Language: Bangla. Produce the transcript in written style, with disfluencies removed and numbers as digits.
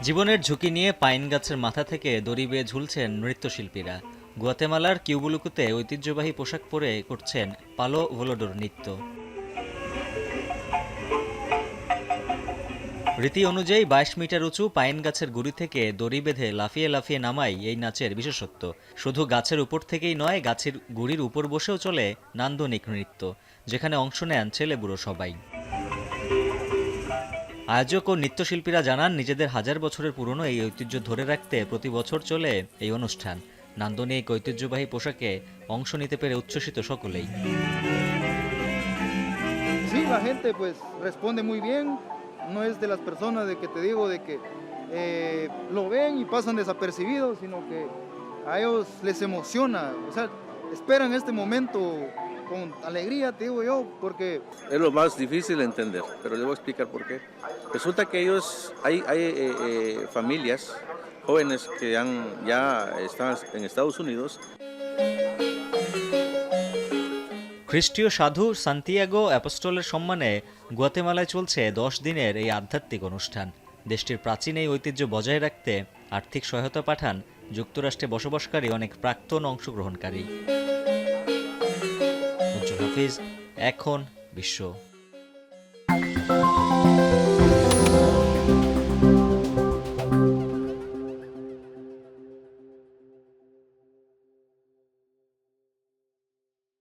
জীবনের ঝুঁকি নিয়ে পাইন গাছের মাথা থেকে দড়ি বেয়ে ঝুলছেন নৃত্যশিল্পীরা। গুয়াতেমালার কিউবুলুকুতে ঐতিহ্যবাহী পোশাক পরে করছেন পালো ভোলোডোর নৃত্য। রীতি অনুযায়ী ২২ মিটার উঁচু পাইন গাছের গুড়ি থেকে দড়ি বেঁধে লাফিয়ে লাফিয়ে নামাই এই নাচের বিশেষত্ব। শুধু গাছের উপর থেকেই নয়, গাছের গুড়ির উপর বসেও চলে নান্দনিক নৃত্য, যেখানে অংশ নেন ছেলে বুড়ো সবাই। আয়োজক ও নৃত্যশিল্পীরা জানান, নিজেদের হাজার বছরের পুরনো এই ঐতিহ্য ধরে রাখতে প্রতি বছর চলে এই অনুষ্ঠান। নান্দনিক ঐতিহ্যবাহী পোশাকে অংশ নিতে পেরে উচ্ছ্বসিত সকলেই। Sí, la gente pues responde muy bien, no es de las personas de que te digo de que lo ven y pasan desapercibidos, sino que a ellos les emociona, o sea, esperan este momento con alegría, te digo yo, porque Es lo más difícil de entender, pero les voy a explicar por qué. Resulta que hay familias jóvenes que ya están en Estados Unidos. খ্রিস্টীয় সাধু সান্তিয়াগো অ্যাপোস্টলের সম্মানে গুয়াতেমালায় চলছে ১০ দিনের এই আধ্যাত্মিক অনুষ্ঠান। দেশটির প্রাচীন এই ঐতিহ্য বজায় রাখতে আর্থিক সহায়তা পাঠান যুক্তরাষ্ট্রে বসবাসকারী অনেক প্রাক্তন অংশগ্রহণকারী। উজ্জ্বল হাফিজ, এখন বিশ্ব।